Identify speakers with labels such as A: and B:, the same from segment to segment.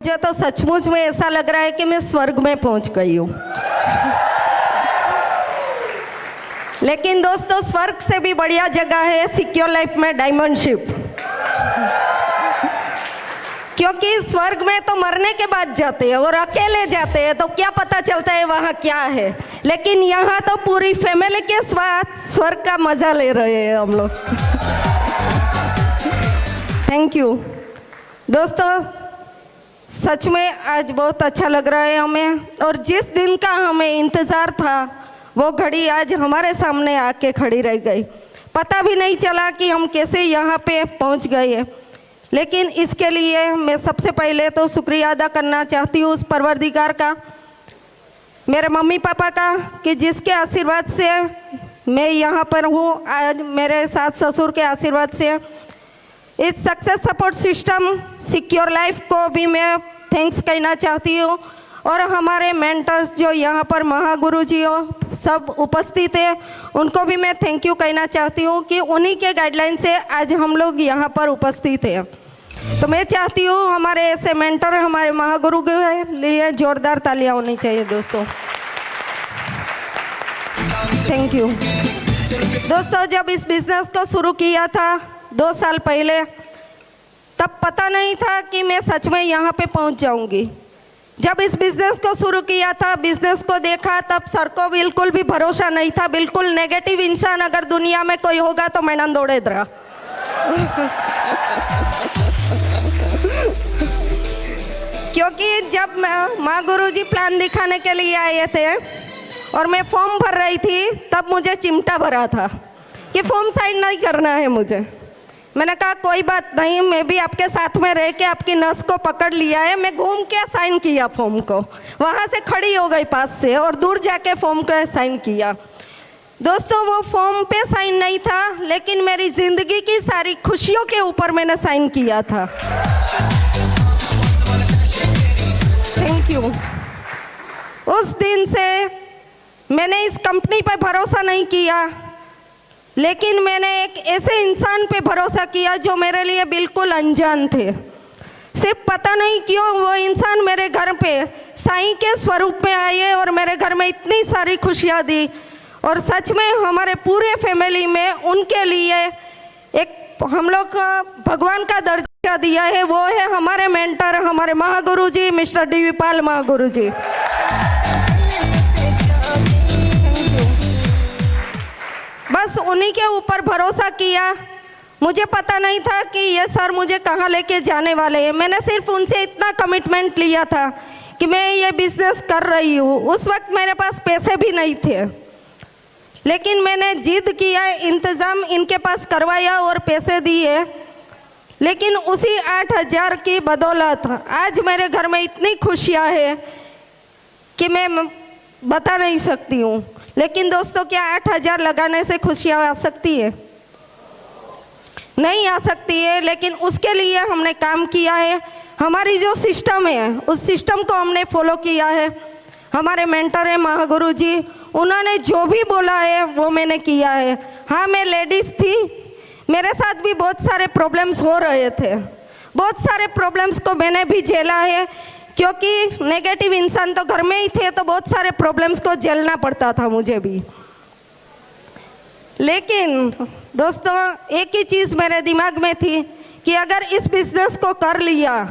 A: मुझे तो सचमुच में ऐसा लग रहा है कि मैं स्वर्ग में पहुंच गई हूँ। लेकिन दोस्तों, स्वर्ग से भी बढ़िया जगह है सिक्योर लाइफ में डायमंडशिप। क्योंकि स्वर्ग में तो मरने के बाद जाते हैं और अकेले जाते हैं, तो क्या पता चलता है वहाँ क्या है। लेकिन यहाँ तो पूरी फैमिली के साथ स्वर्ग का मजा ले रहे हैं हम लोग। थैंक यू दोस्तों, सच में आज बहुत अच्छा लग रहा है हमें। और जिस दिन का हमें इंतज़ार था वो घड़ी आज हमारे सामने आके खड़ी रह गई। पता भी नहीं चला कि हम कैसे यहाँ पे पहुँच गए हैं। लेकिन इसके लिए मैं सबसे पहले तो शुक्रिया अदा करना चाहती हूँ उस परवरदिगार का, मेरे मम्मी पापा का, कि जिसके आशीर्वाद से मैं यहाँ पर हूँ। आज मेरे सास ससुर के आशीर्वाद से इस success support system secure life को भी मैं थैंक्स कहना चाहती हूँ। और हमारे मेंटर्स जो यहाँ पर महागुरु जी हो सब उपस्थित है, उनको भी मैं थैंक यू कहना चाहती हूँ कि उन्हीं के गाइडलाइन से आज हम लोग यहाँ पर उपस्थित हैं। तो मैं चाहती हूँ हमारे ऐसे मेंटर, हमारे महागुरु के लिए जोरदार तालियां होनी चाहिए दोस्तों। थैंक यू दोस्तों। जब इस बिजनेस को शुरू किया था 2 साल पहले, तब पता नहीं था कि मैं सच में यहाँ पे पहुँच जाऊँगी। जब इस बिजनेस को शुरू किया था, बिजनेस को देखा, तब सर को बिल्कुल भी भरोसा नहीं था। बिल्कुल नेगेटिव इंसान अगर दुनिया में कोई होगा तो मैं नंदोड़ेद्रा। क्योंकि जब माँ गुरुजी प्लान दिखाने के लिए आए थे और मैं फॉर्म भर रही थी, तब मुझे चिमटा भरा था कि फॉर्म साइन नहीं करना है मुझे। मैंने कहा कोई बात नहीं, मैं भी आपके साथ में रह के आपकी नस को पकड़ लिया है। मैं घूम के साइन किया फॉर्म को, वहाँ से खड़ी हो गई पास से और दूर जाके फॉर्म को साइन किया। दोस्तों, वो फॉर्म पे साइन नहीं था, लेकिन मेरी ज़िंदगी की सारी खुशियों के ऊपर मैंने साइन किया था। Thank you. उस दिन से मैंने इस कंपनी पर भरोसा नहीं किया, लेकिन मैंने एक ऐसे इंसान पे भरोसा किया जो मेरे लिए बिल्कुल अनजान थे। सिर्फ पता नहीं क्यों वो इंसान मेरे घर पे साईं के स्वरूप में आए और मेरे घर में इतनी सारी खुशियाँ दी। और सच में हमारे पूरे फैमिली में उनके लिए एक हम लोग भगवान का दर्जा दिया है, वो है हमारे मेंटर, हमारे महागुरु जी, मिस्टर डी पाल महागुरु जी। बस उन्हीं के ऊपर भरोसा किया। मुझे पता नहीं था कि ये सर मुझे कहाँ लेके जाने वाले हैं। मैंने सिर्फ उनसे इतना कमिटमेंट लिया था कि मैं ये बिजनेस कर रही हूँ। उस वक्त मेरे पास पैसे भी नहीं थे, लेकिन मैंने जिद किया, इंतज़ाम इनके पास करवाया और पैसे दिए। लेकिन उसी 8,000 की बदौलत आज मेरे घर में इतनी खुशियाँ हैं कि मैं बता नहीं सकती हूँ। लेकिन दोस्तों, क्या 8,000 लगाने से खुशियाँ आ सकती है? नहीं आ सकती है। लेकिन उसके लिए हमने काम किया है। हमारी जो सिस्टम है उस सिस्टम को हमने फॉलो किया है। हमारे मेंटर हैं महागुरु जी, उन्होंने जो भी बोला है वो मैंने किया है। हाँ, मैं लेडीज़ थी, मेरे साथ भी बहुत सारे प्रॉब्लम्स हो रहे थे। बहुत सारे प्रॉब्लम्स को मैंने भी झेला है, क्योंकि नेगेटिव इंसान तो घर में ही थे, तो बहुत सारे प्रॉब्लम्स को झेलना पड़ता था मुझे भी। लेकिन दोस्तों, एक ही चीज़ मेरे दिमाग में थी कि अगर इस बिज़नेस को कर लिया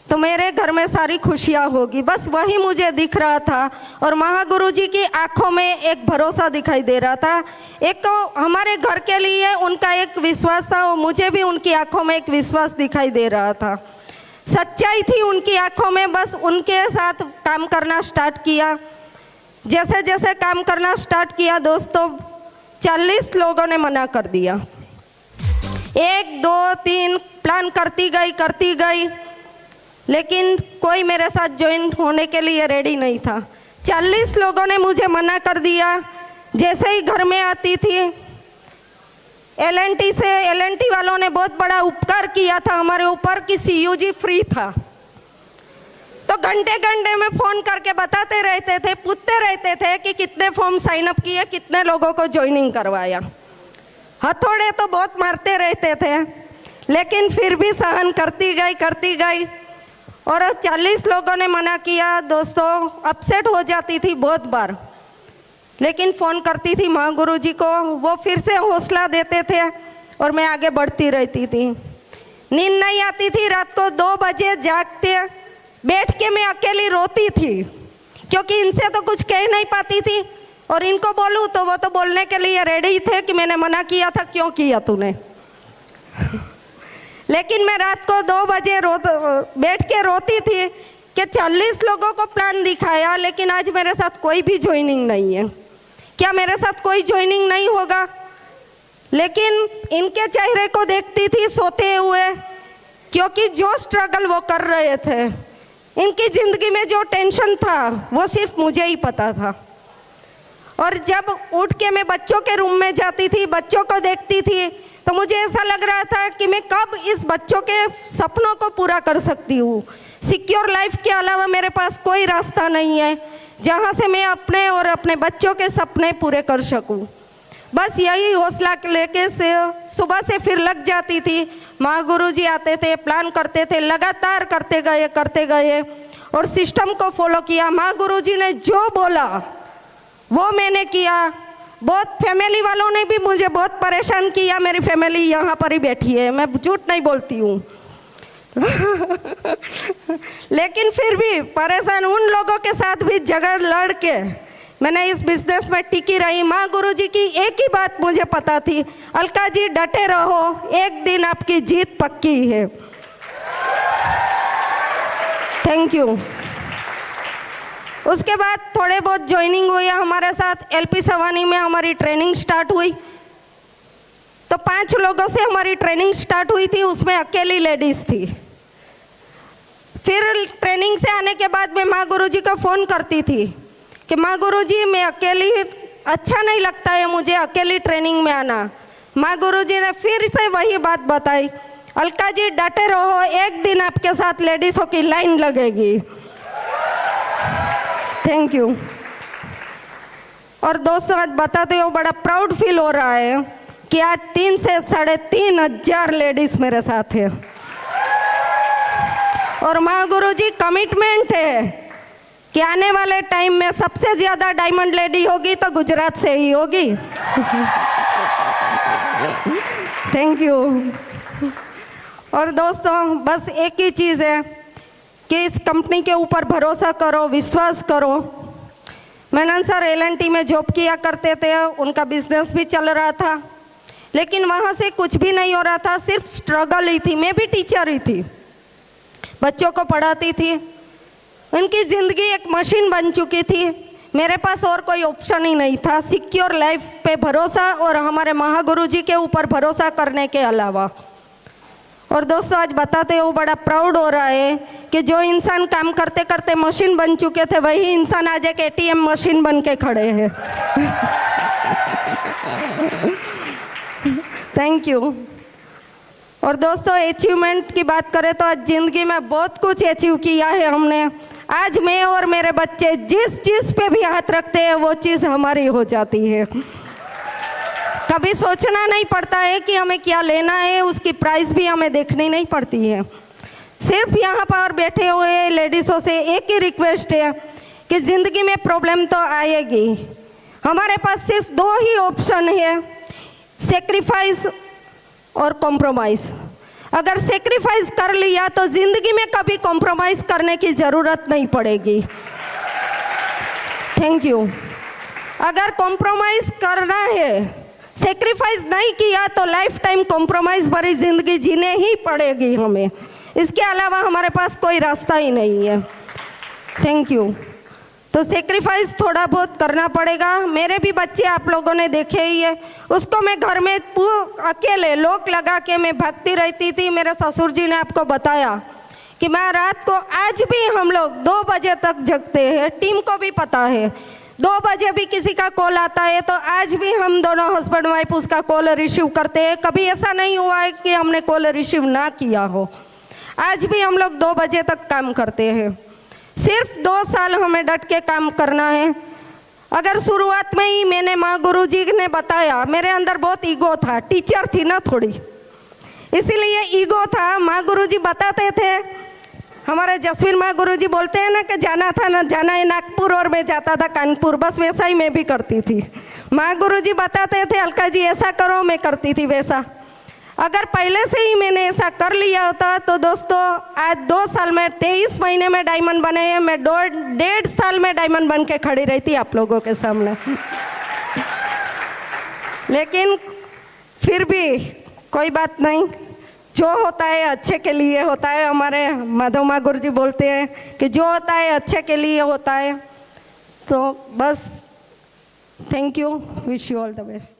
A: तो मेरे घर में सारी खुशियाँ होगी। बस वही मुझे दिख रहा था। और महागुरु जी की आंखों में एक भरोसा दिखाई दे रहा था। एक तो हमारे घर के लिए उनका एक विश्वास था, और मुझे भी उनकी आंखों में एक विश्वास दिखाई दे रहा था। सच्चाई थी उनकी आंखों में। बस उनके साथ काम करना स्टार्ट किया। जैसे जैसे काम करना स्टार्ट किया दोस्तों, 40 लोगों ने मना कर दिया। 1 2 3 प्लान करती गई, लेकिन कोई मेरे साथ ज्वाइन होने के लिए रेडी नहीं था। 40 लोगों ने मुझे मना कर दिया। जैसे ही घर में आती थी, एल&टी वालों ने बहुत बड़ा उपकार किया था हमारे ऊपर कि CUG फ्री था। तो घंटे घंटे में फ़ोन करके बताते रहते थे, पूछते रहते थे कि कितने फॉर्म साइन अप किए, कितने लोगों को ज्वाइनिंग करवाया। हथौड़े तो बहुत मारते रहते थे, लेकिन फिर भी सहन करती गई। और 40 लोगों ने मना किया। दोस्तों, अपसेट हो जाती थी बहुत बार, लेकिन फ़ोन करती थी माँ गुरु जी को, वो फिर से हौसला देते थे और मैं आगे बढ़ती रहती थी। नींद नहीं आती थी, रात को 2 बजे जागते बैठ के मैं अकेली रोती थी, क्योंकि इनसे तो कुछ कह नहीं पाती थी, और इनको बोलूँ तो वो तो बोलने के लिए रेडी थे कि मैंने मना किया था, क्यों किया तूने। लेकिन मैं रात को 2 बजे बैठ के रोती थी कि 40 लोगों को प्लान दिखाया, लेकिन आज मेरे साथ कोई भी ज्वाइनिंग नहीं है। क्या मेरे साथ कोई ज्वाइनिंग नहीं होगा? लेकिन इनके चेहरे को देखती थी सोते हुए, क्योंकि जो स्ट्रगल वो कर रहे थे, इनकी ज़िंदगी में जो टेंशन था वो सिर्फ मुझे ही पता था। और जब उठ के मैं बच्चों के रूम में जाती थी, बच्चों को देखती थी, तो मुझे ऐसा लग रहा था कि मैं कब इस बच्चों के सपनों को पूरा कर सकती हूँ। सिक्योर लाइफ के अलावा मेरे पास कोई रास्ता नहीं है जहाँ से मैं अपने और अपने बच्चों के सपने पूरे कर सकूँ। बस यही हौसला लेके से सुबह से फिर लग जाती थी। माँ गुरुजी आते थे, प्लान करते थे, लगातार करते गए और सिस्टम को फॉलो किया। माँ गुरुजी ने जो बोला वो मैंने किया। बहुत फैमिली वालों ने भी मुझे बहुत परेशान किया। मेरी फैमिली यहाँ पर ही बैठी है, मैं झूठ नहीं बोलती हूँ। लेकिन फिर भी परेशान उन लोगों के साथ भी झगड़ लड़ के मैंने इस बिजनेस में टिकी रही। माँ गुरुजी की एक ही बात मुझे पता थी, अलका जी डटे रहो, एक दिन आपकी जीत पक्की है। Thank you. उसके बाद थोड़े बहुत ज्वाइनिंग हुई हमारे साथ। एलपी सवानी में हमारी ट्रेनिंग स्टार्ट हुई, तो 5 लोगों से हमारी ट्रेनिंग स्टार्ट हुई थी, उसमें अकेली लेडीज थी। फिर ट्रेनिंग से आने के बाद मैं माँ गुरुजी को फ़ोन करती थी कि माँ गुरुजी मैं अकेली, अच्छा नहीं लगता है मुझे अकेली ट्रेनिंग में आना। माँ गुरुजी ने फिर से वही बात बताई, अलका जी डटे रहो, एक दिन आपके साथ लेडीज़ों की लाइन लगेगी। Thank you. और दोस्तों, आज बताते हो बड़ा प्राउड फील हो रहा है कि आज 3 से 3,500 लेडीज मेरे साथ है। और माँ गुरुजी कमिटमेंट है कि आने वाले टाइम में सबसे ज़्यादा डायमंड लेडी होगी तो गुजरात से ही होगी। Thank you. और दोस्तों, बस एक ही चीज़ है कि इस कंपनी के ऊपर भरोसा करो, विश्वास करो। मेनन सर L&T में जॉब किया करते थे, उनका बिजनेस भी चल रहा था, लेकिन वहाँ से कुछ भी नहीं हो रहा था, सिर्फ स्ट्रगल ही थी। मैं भी टीचर ही थी, बच्चों को पढ़ाती थी। उनकी ज़िंदगी एक मशीन बन चुकी थी, मेरे पास और कोई ऑप्शन ही नहीं था सिक्योर लाइफ पे भरोसा और हमारे महागुरु जी के ऊपर भरोसा करने के अलावा। और दोस्तों, आज बताते हो बड़ा प्राउड हो रहा है कि जो इंसान काम करते करते मशीन बन चुके थे, वही इंसान आज एक ATM मशीन बन के खड़े हैं। Thank you. और दोस्तों, अचीवमेंट की बात करें तो आज ज़िंदगी में बहुत कुछ अचीव किया है हमने। आज मैं और मेरे बच्चे जिस चीज़ पे भी हाथ रखते हैं वो चीज़ हमारी हो जाती है। कभी सोचना नहीं पड़ता है कि हमें क्या लेना है, उसकी प्राइस भी हमें देखनी नहीं पड़ती है। सिर्फ यहाँ पर बैठे हुए लेडीज़ों से एक ही रिक्वेस्ट है कि ज़िंदगी में प्रॉब्लम तो आएगी, हमारे पास सिर्फ 2 ही ऑप्शन है, सेक्रीफाइस और कॉम्प्रोमाइज़। अगर सेक्रीफाइस कर लिया तो ज़िंदगी में कभी कॉम्प्रोमाइज़ करने की ज़रूरत नहीं पड़ेगी। Thank you. अगर कॉम्प्रोमाइज़ करना है, सेक्रीफाइस नहीं किया तो लाइफ टाइम कॉम्प्रोमाइज़ भरी ज़िंदगी जीने ही पड़ेगी हमें, इसके अलावा हमारे पास कोई रास्ता ही नहीं है। Thank you. तो सेक्रीफाइस थोड़ा बहुत करना पड़ेगा। मेरे भी बच्चे आप लोगों ने देखे ही है, उसको मैं घर में अकेले लॉक लगा के मैं भागती रहती थी। मेरे ससुर जी ने आपको बताया कि मैं रात को आज भी हम लोग 2 बजे तक जगते हैं, टीम को भी पता है। 2 बजे भी किसी का कॉल आता है तो आज भी हम दोनों हस्बैंड वाइफ उसका कॉल रिसीव करते हैं। कभी ऐसा नहीं हुआ है कि हमने कॉल रिसीव ना किया हो। आज भी हम लोग 2 बजे तक काम करते हैं। सिर्फ 2 साल हमें डट के काम करना है। अगर शुरुआत में ही मैंने माँ गुरुजी ने बताया, मेरे अंदर बहुत ईगो था, टीचर थी ना थोड़ी, इसीलिए ईगो था। माँ गुरुजी बताते थे हमारे जसवीर माँ गुरुजी बोलते हैं ना कि जाना था ना जाना है नागपुर और मैं जाता था कानपुर, बस वैसा ही मैं भी करती थी। माँ गुरुजी बताते थे अलका जी ऐसा करो, मैं करती थी वैसा। अगर पहले से ही मैंने ऐसा कर लिया होता तो दोस्तों आज 2 साल में 23 महीने में डायमंड बने हैं, मैं 1.5 साल में डायमंड बन के खड़ी रहती आप लोगों के सामने। लेकिन फिर भी कोई बात नहीं, जो होता है अच्छे के लिए होता है। हमारे माधव माँ गुरुजी बोलते हैं कि जो होता है अच्छे के लिए होता है। तो बस thank you, wish you all the best.